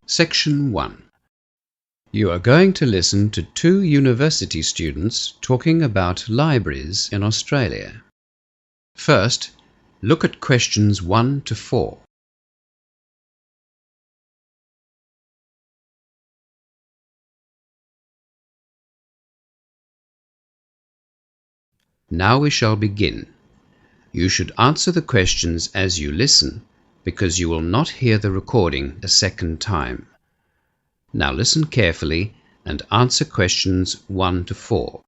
Section 1. You are going to listen to two university students talking about libraries in Australia. First, look at questions 1 to 4. Now we shall begin. You should answer the questions as you listen, because you will not hear the recording a second time. Now listen carefully and answer questions 1 to 4.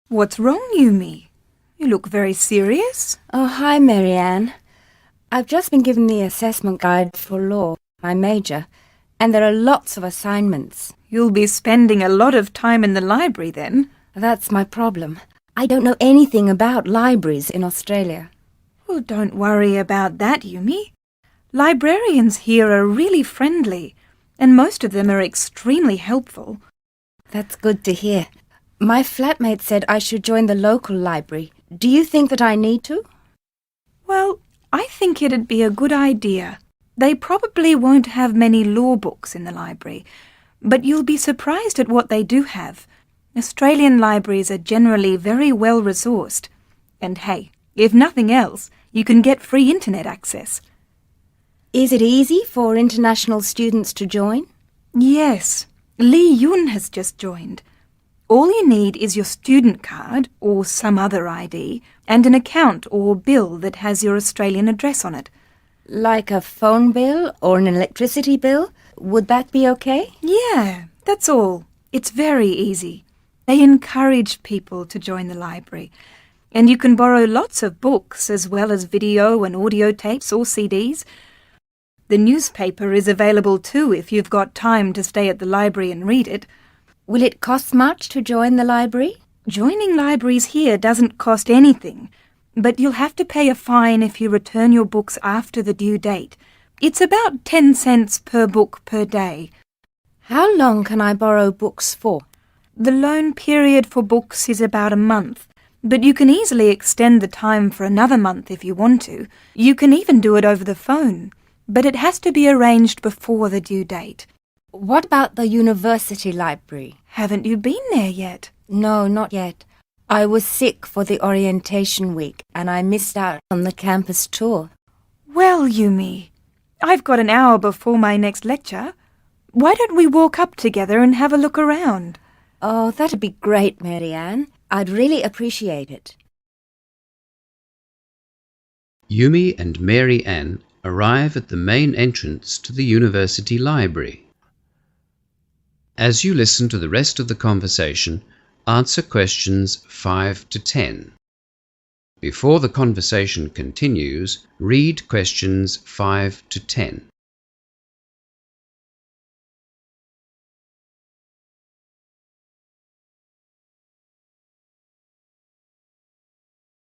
What's wrong, Yumi? You look very serious. Oh, hi, Marianne. I've just been given the assessment guide for law, my major, and there are lots of assignments. You'll be spending a lot of time in the library then. That's my problem. I don't know anything about libraries in Australia. Well, don't worry about that, Yumi. Librarians here are really friendly, and most of them are extremely helpful. That's good to hear. My flatmate said I should join the local library. Do you think that I need to? Well, I think it'd be a good idea. They probably won't have many law books in the library, but you'll be surprised at what they do have. Australian libraries are generally very well resourced. And hey, if nothing else, you can get free internet access. Is it easy for international students to join? Yes, Lee Yun has just joined. All you need is your student card or some other ID and an account or bill that has your Australian address on it. Like a phone bill or an electricity bill? Would that be okay? Yeah, that's all. It's very easy. They encourage people to join the library. And you can borrow lots of books as well as video and audio tapes or CDs. The newspaper is available too if you've got time to stay at the library and read it. Will it cost much to join the library? Joining libraries here doesn't cost anything, but you'll have to pay a fine if you return your books after the due date. It's about 10 cents per book per day. How long can I borrow books for? The loan period for books is about a month, but you can easily extend the time for another month if you want to. You can even do it over the phone, but it has to be arranged before the due date. What about the university library? Haven't you been there yet? No, not yet. I was sick for the orientation week and I missed out on the campus tour. Well, Yumi, I've got an hour before my next lecture. Why don't we walk up together and have a look around? Oh, that'd be great, Marianne. I'd really appreciate it. Yumi and Mary Ann arrive at the main entrance to the university library. As you listen to the rest of the conversation, answer questions 5 to 10. Before the conversation continues, read questions 5 to 10.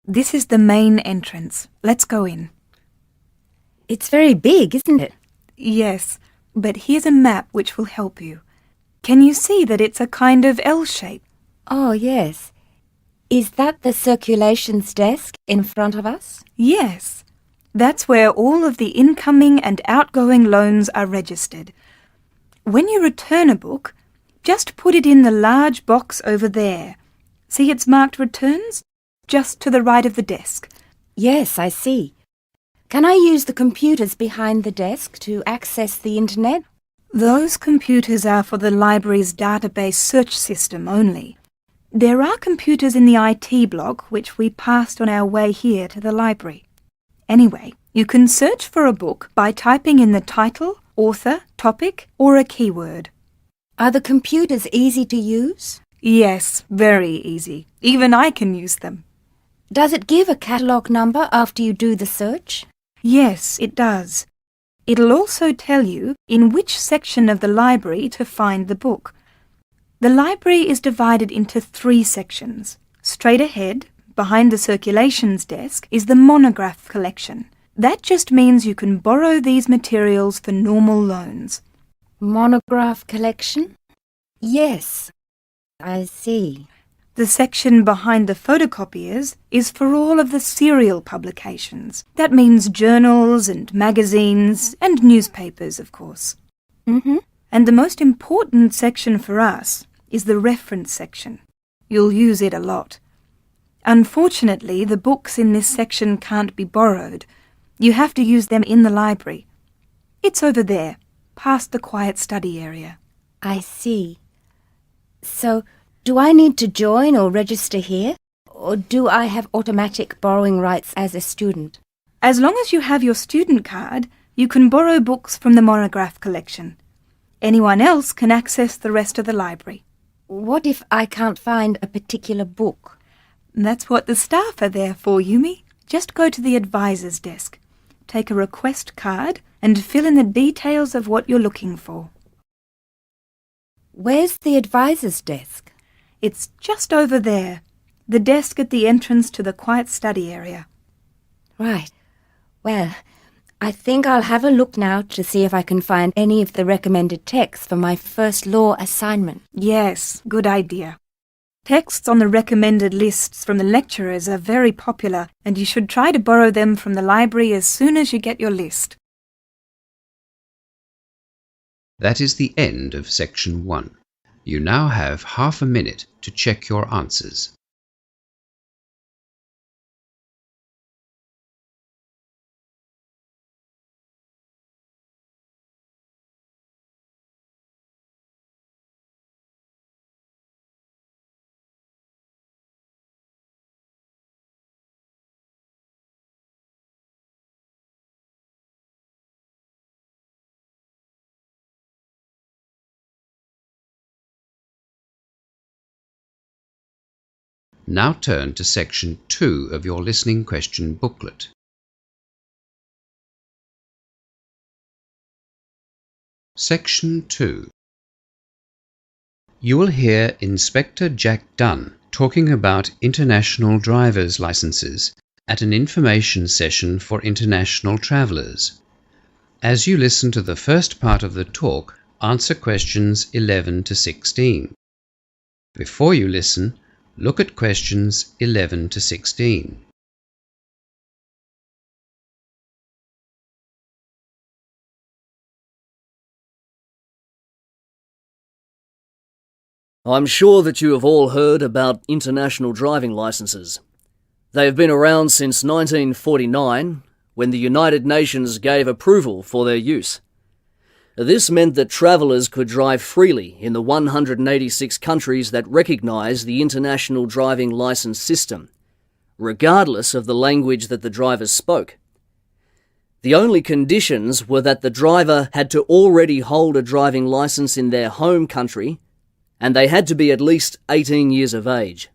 This is the main entrance. Let's go in. It's very big, isn't it? Yes, but here's a map which will help you. Can you see that it's a kind of L shape? Oh, yes. Is that the circulations desk in front of us? Yes. That's where all of the incoming and outgoing loans are registered. When you return a book, just put it in the large box over there. See it's marked returns? Just to the right of the desk. Yes, I see. Can I use the computers behind the desk to access the internet? Those computers are for the library's database search system only. There are computers in the IT block which we passed on our way here to the library. Anyway, you can search for a book by typing in the title, author, topic, or a keyword. Are the computers easy to use? Yes, very easy. Even I can use them. Does it give a catalogue number after you do the search? Yes, it does. It'll also tell you in which section of the library to find the book. The library is divided into 3 sections. Straight ahead, behind the circulations desk, is the monograph collection. That just means you can borrow these materials for normal loans. Monograph collection? Yes, I see. The section behind the photocopiers is for all of the serial publications. That means journals and magazines and newspapers, of course. And the most important section for us is the reference section. You'll use it a lot. Unfortunately, the books in this section can't be borrowed. You have to use them in the library. It's over there, past the quiet study area. I see. So, do I need to join or register here? Or do I have automatic borrowing rights as a student? As long as you have your student card, you can borrow books from the monograph collection. Anyone else can access the rest of the library. What if I can't find a particular book? That's what the staff are there for, Yumi. Just go to the advisor's desk, take a request card, and fill in the details of what you're looking for. Where's the advisor's desk? It's just over there, the desk at the entrance to the quiet study area. Right. Well, I think I'll have a look now to see if I can find any of the recommended texts for my first law assignment. Yes, good idea. Texts on the recommended lists from the lecturers are very popular, and you should try to borrow them from the library as soon as you get your list. That is the end of section 1. You now have half a minute to check your answers. Now turn to section 2 of your listening question booklet. Section 2. You will hear Inspector Jack Dunn talking about international driver's licenses at an information session for international travellers. As you listen to the first part of the talk, answer questions 11 to 16. Before you listen, look at questions 11 to 16. I'm sure that you have all heard about international driving licenses. They have been around since 1949, when the United Nations gave approval for their use. This meant that travellers could drive freely in the 186 countries that recognise the international driving licence system, regardless of the language that the drivers spoke. The only conditions were that the driver had to already hold a driving licence in their home country, and they had to be at least 18 years of age.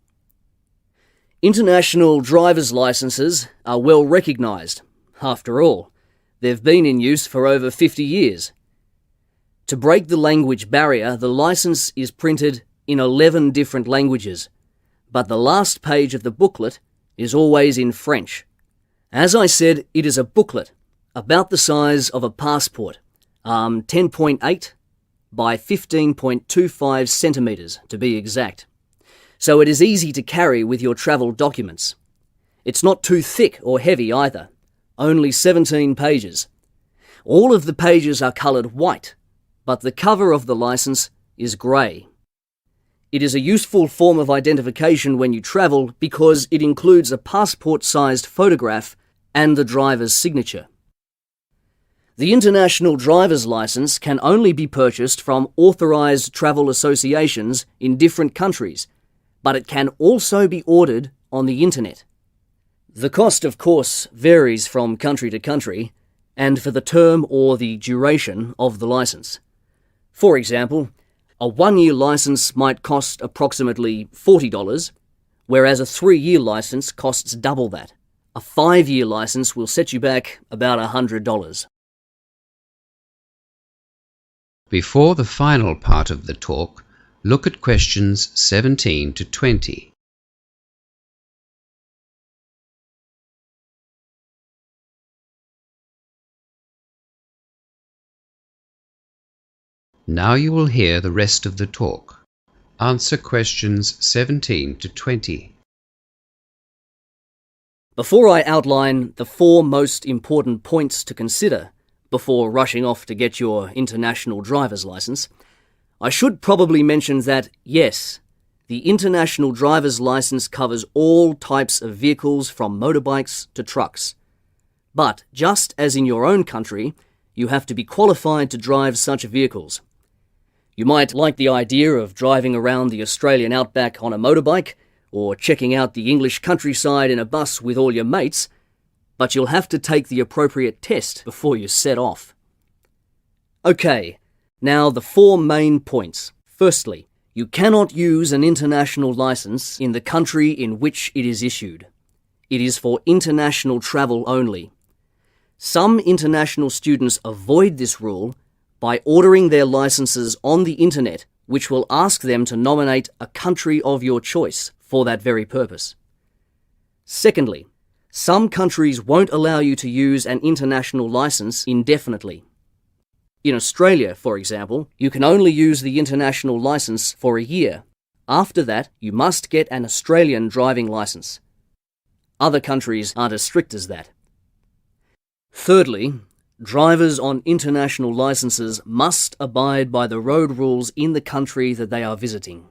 International driver's licenses are well recognised. After all, they've been in use for over 50 years. To break the language barrier, the licence is printed in 11 different languages, but the last page of the booklet is always in French. As I said, it is a booklet about the size of a passport, 10.8 by 15.25 centimetres to be exact. So it is easy to carry with your travel documents. It's not too thick or heavy either, only 17 pages. All of the pages are coloured white, but the cover of the licence is grey. It is a useful form of identification when you travel because it includes a passport-sized photograph and the driver's signature. The International Driver's Licence can only be purchased from authorised travel associations in different countries, but it can also be ordered on the internet. The cost, of course, varies from country to country, and for the term or the duration of the licence. For example, a 1-year licence might cost approximately $40, whereas a 3-year licence costs double that. A 5-year licence will set you back about $100. Before the final part of the talk, look at questions 17 to 20. Now you will hear the rest of the talk. Answer questions 17 to 20. Before I outline the 4 most important points to consider before rushing off to get your international driver's license, I should probably mention that, yes, the international driver's license covers all types of vehicles from motorbikes to trucks. But just as in your own country, you have to be qualified to drive such vehicles. You might like the idea of driving around the Australian outback on a motorbike, or checking out the English countryside in a bus with all your mates, but you'll have to take the appropriate test before you set off. Okay, now the 4 main points. Firstly, you cannot use an international license in the country in which it is issued. It is for international travel only. Some international students avoid this rule by ordering their licenses on the internet, which will ask them to nominate a country of your choice for that very purpose. Secondly, some countries won't allow you to use an international license indefinitely. In Australia, for example, you can only use the international license for a year. After that, you must get an Australian driving license. Other countries aren't as strict as that. Thirdly, drivers on international licenses must abide by the road rules in the country that they are visiting.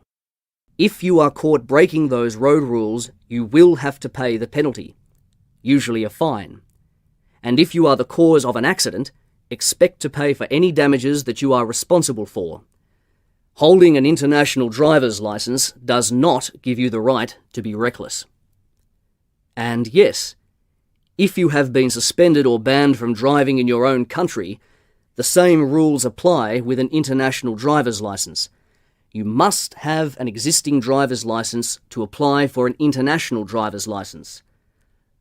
If you are caught breaking those road rules, you will have to pay the penalty, usually a fine. And if you are the cause of an accident, expect to pay for any damages that you are responsible for. Holding an international driver's license does not give you the right to be reckless. And yes, if you have been suspended or banned from driving in your own country, the same rules apply with an international driver's license. You must have an existing driver's license to apply for an international driver's license.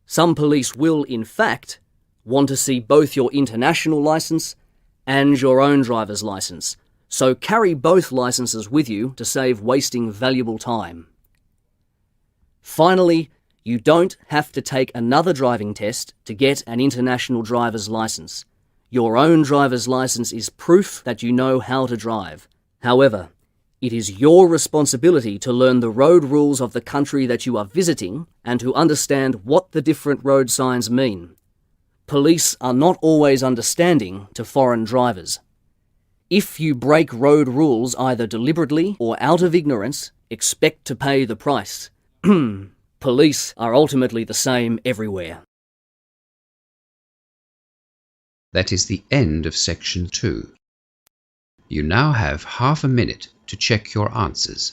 Some police will, in fact, want to see both your international license and your own driver's license, so carry both licenses with you to save wasting valuable time. Finally, you don't have to take another driving test to get an international driver's license. Your own driver's license is proof that you know how to drive. However, it is your responsibility to learn the road rules of the country that you are visiting and to understand what the different road signs mean. Police are not always understanding to foreign drivers. If you break road rules either deliberately or out of ignorance, expect to pay the price. Police are ultimately the same everywhere. That is the end of section 2. You now have half a minute to check your answers.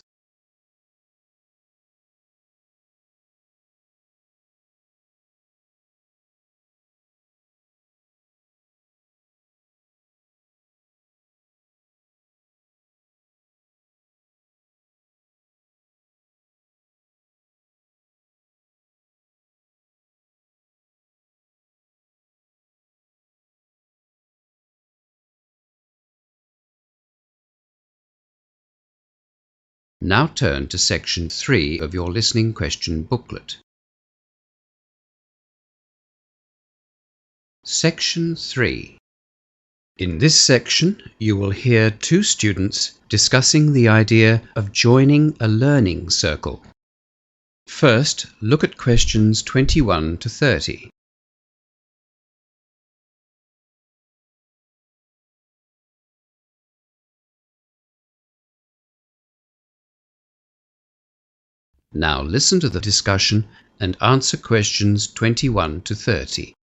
Now turn to section 3 of your listening question booklet. Section 3. In this section, you will hear 2 students discussing the idea of joining a learning circle. First, look at questions 21 to 30. Now listen to the discussion and answer questions 21 to 30.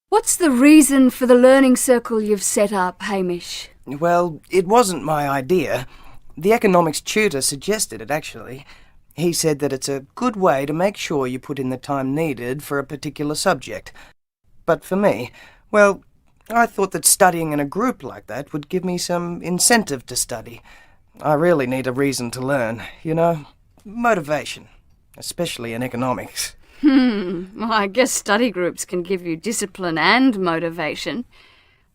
What's the reason for the learning circle you've set up, Hamish? Well, it wasn't my idea. The economics tutor suggested it, actually. He said that it's a good way to make sure you put in the time needed for a particular subject. But for me, well, I thought that studying in a group like that would give me some incentive to study. I really need a reason to learn, you know? Motivation, especially in economics. Well, I guess study groups can give you discipline and motivation.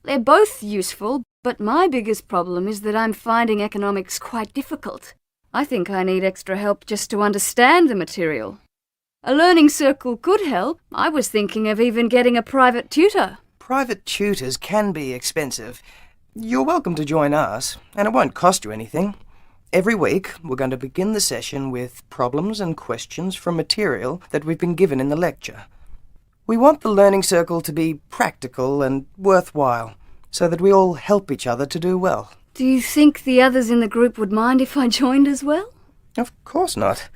They're both useful, but my biggest problem is that I'm finding economics quite difficult. I think I need extra help just to understand the material. A learning circle could help. I was thinking of even getting a private tutor. Private tutors can be expensive. You're welcome to join us, and it won't cost you anything. Every week, we're going to begin the session with problems and questions from material that we've been given in the lecture. We want the learning circle to be practical and worthwhile, so that we all help each other to do well. Do you think the others in the group would mind if I joined as well? Of course not.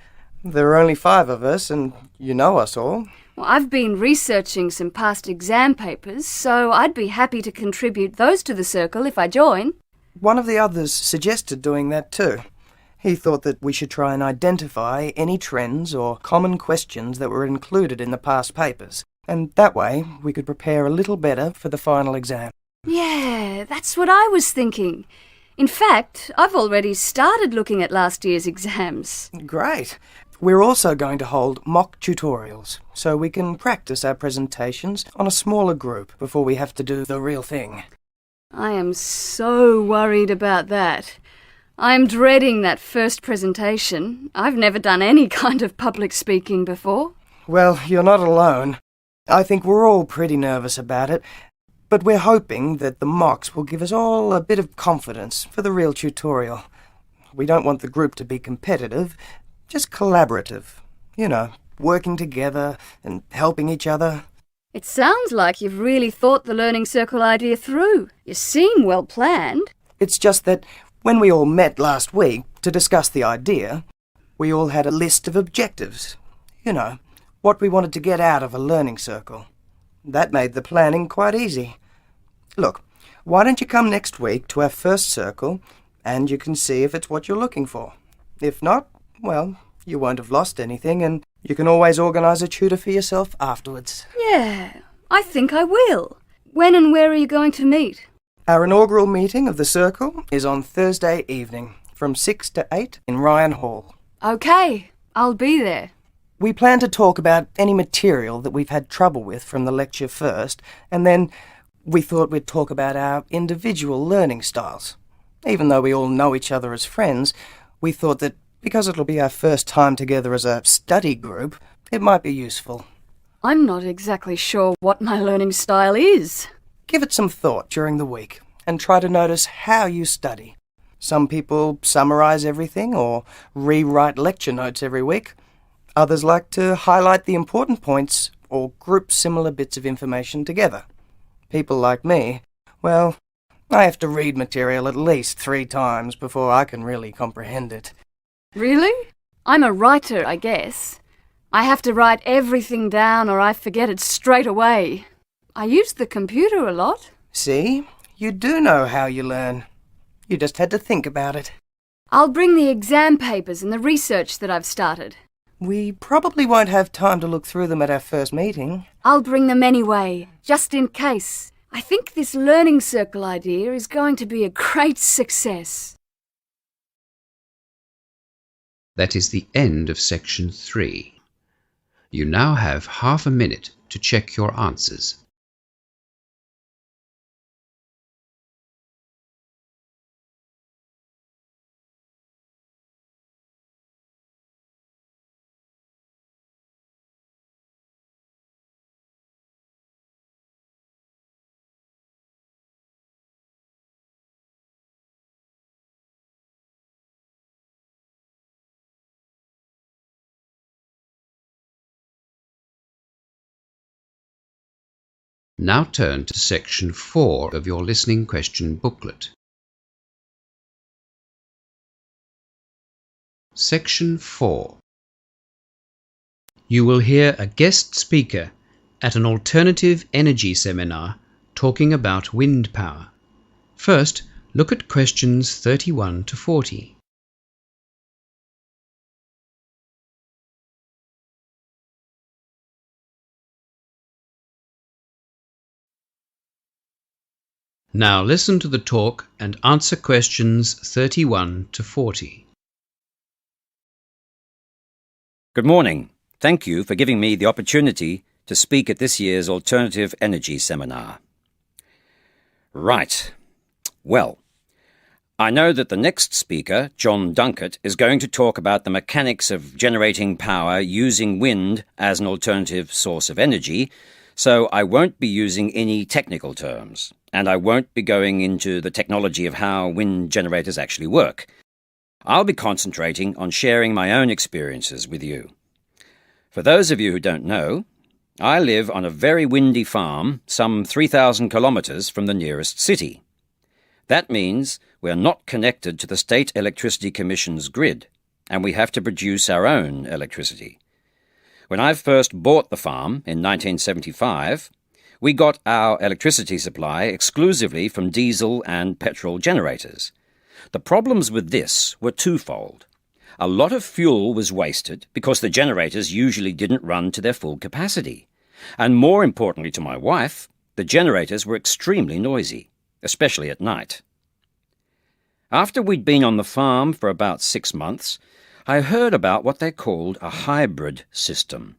There are only 5 of us, and you know us all. Well, I've been researching some past exam papers, so I'd be happy to contribute those to the circle if I join. One of the others suggested doing that too. He thought that we should try and identify any trends or common questions that were included in the past papers, and that way we could prepare a little better for the final exam. Yeah, that's what I was thinking. In fact, I've already started looking at last year's exams. Great. We're also going to hold mock tutorials, so we can practice our presentations on a smaller group before we have to do the real thing. I am so worried about that. I'm dreading that first presentation. I've never done any kind of public speaking before. Well, you're not alone. I think we're all pretty nervous about it, but we're hoping that the mocks will give us all a bit of confidence for the real tutorial. We don't want the group to be competitive, just collaborative. You know, working together and helping each other. It sounds like you've really thought the learning circle idea through. You seem well planned. It's just that when we all met last week to discuss the idea, we all had a list of objectives. You know, what we wanted to get out of a learning circle. That made the planning quite easy. Look, why don't you come next week to our first circle and you can see if it's what you're looking for. If not, well, you won't have lost anything and you can always organise a tutor for yourself afterwards. Yeah, I think I will. When and where are you going to meet? Our inaugural meeting of the circle is on Thursday evening from 6 to 8 in Ryan Hall. Okay, I'll be there. We plan to talk about any material that we've had trouble with from the lecture first, and then we thought we'd talk about our individual learning styles. Even though we all know each other as friends, we thought that because it'll be our first time together as a study group, it might be useful. I'm not exactly sure what my learning style is. Give it some thought during the week and try to notice how you study. Some people summarise everything or rewrite lecture notes every week. Others like to highlight the important points or group similar bits of information together. People like me, well, I have to read material at least 3 times before I can really comprehend it. Really? I'm a writer, I guess. I have to write everything down or I forget it straight away. I use the computer a lot. See? You do know how you learn. You just had to think about it. I'll bring the exam papers and the research that I've started. We probably won't have time to look through them at our first meeting. I'll bring them anyway, just in case. I think this learning circle idea is going to be a great success. That is the end of section 3. You now have half a minute to check your answers. Now turn to section 4 of your listening question booklet. Section 4. You will hear a guest speaker at an alternative energy seminar talking about wind power. First, look at questions 31 to 40. Now listen to the talk and answer questions 31 to 40. Good morning. Thank you for giving me the opportunity to speak at this year's Alternative Energy Seminar. Right. Well, I know that the next speaker, John Dunkett, is going to talk about the mechanics of generating power using wind as an alternative source of energy, so I won't be using any technical terms, and I won't be going into the technology of how wind generators actually work. I'll be concentrating on sharing my own experiences with you. For those of you who don't know, I live on a very windy farm some 3,000 kilometres from the nearest city. That means we're not connected to the State Electricity Commission's grid, and we have to produce our own electricity. When I first bought the farm in 1975, we got our electricity supply exclusively from diesel and petrol generators. The problems with this were twofold. A lot of fuel was wasted because the generators usually didn't run to their full capacity. And more importantly to my wife, the generators were extremely noisy, especially at night. After we'd been on the farm for about 6 months, I heard about what they called a hybrid system.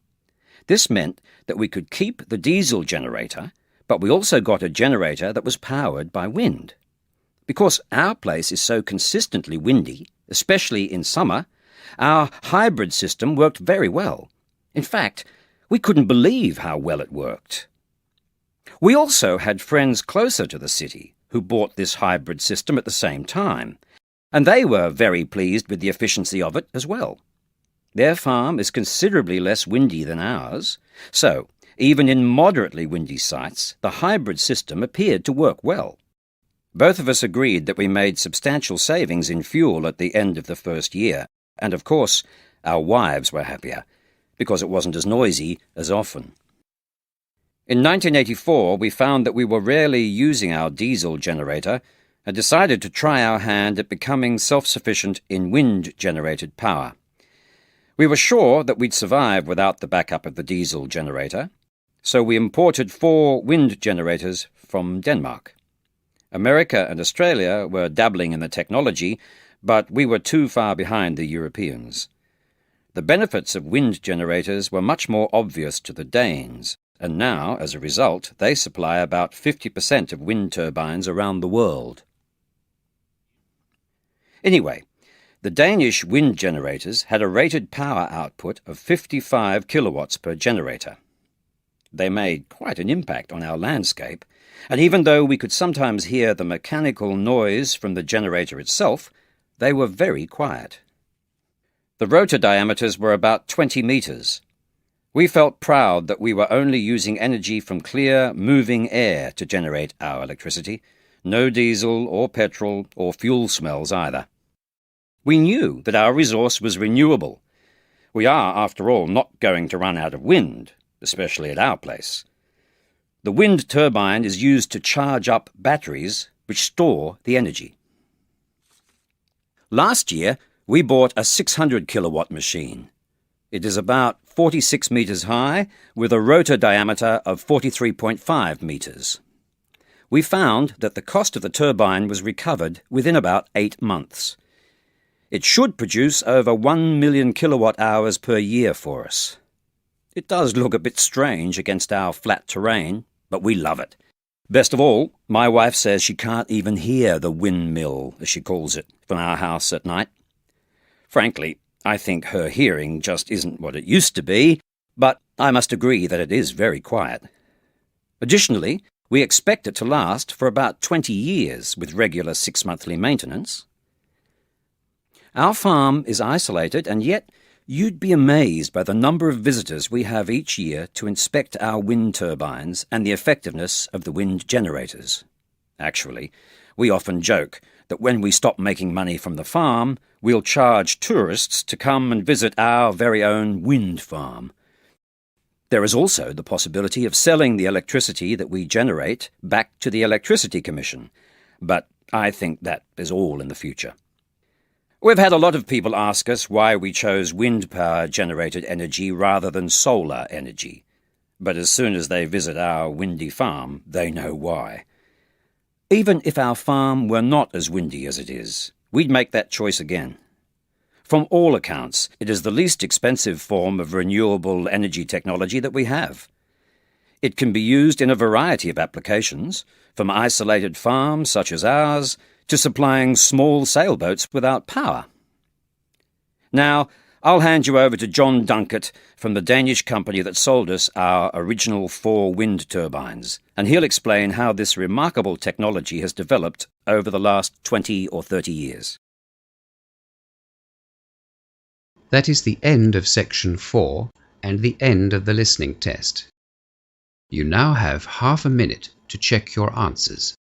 This meant that we could keep the diesel generator, but we also got a generator that was powered by wind. Because our place is so consistently windy, especially in summer, our hybrid system worked very well. In fact, we couldn't believe how well it worked. We also had friends closer to the city who bought this hybrid system at the same time, and they were very pleased with the efficiency of it as well. Their farm is considerably less windy than ours, so even in moderately windy sites, the hybrid system appeared to work well. Both of us agreed that we made substantial savings in fuel at the end of the first year, and of course, our wives were happier, because it wasn't as noisy as often. In 1984, we found that we were rarely using our diesel generator and decided to try our hand at becoming self-sufficient in wind-generated power. We were sure that we'd survive without the backup of the diesel generator, so we imported 4 wind generators from Denmark. America and Australia were dabbling in the technology, but we were too far behind the Europeans. The benefits of wind generators were much more obvious to the Danes, and now, as a result, they supply about 50% of wind turbines around the world. Anyway, the Danish wind generators had a rated power output of 55 kilowatts per generator. They made quite an impact on our landscape, and even though we could sometimes hear the mechanical noise from the generator itself, they were very quiet. The rotor diameters were about 20 metres. We felt proud that we were only using energy from clear, moving air to generate our electricity, no diesel or petrol or fuel smells either. We knew that our resource was renewable. We are, after all, not going to run out of wind, especially at our place. The wind turbine is used to charge up batteries which store the energy. Last year, we bought a 600 kilowatt machine. It is about 46 metres high with a rotor diameter of 43.5 metres. We found that the cost of the turbine was recovered within about 8 months. It should produce over 1 million kilowatt hours per year for us. It does look a bit strange against our flat terrain, but we love it. Best of all, my wife says she can't even hear the windmill, as she calls it, from our house at night. Frankly, I think her hearing just isn't what it used to be, but I must agree that it is very quiet. Additionally, we expect it to last for about 20 years with regular 6-monthly maintenance. Our farm is isolated, and yet you'd be amazed by the number of visitors we have each year to inspect our wind turbines and the effectiveness of the wind generators. Actually, we often joke that when we stop making money from the farm, we'll charge tourists to come and visit our very own wind farm. There is also the possibility of selling the electricity that we generate back to the Electricity Commission, but I think that is all in the future. We've had a lot of people ask us why we chose wind power-generated energy rather than solar energy. But as soon as they visit our windy farm, they know why. Even if our farm were not as windy as it is, we'd make that choice again. From all accounts, it is the least expensive form of renewable energy technology that we have. It can be used in a variety of applications, from isolated farms such as ours to supplying small sailboats without power. Now, I'll hand you over to John Dunkett from the Danish company that sold us our original 4 wind turbines, and he'll explain how this remarkable technology has developed over the last 20 or 30 years. That is the end of section 4 and the end of the listening test. You now have half a minute to check your answers.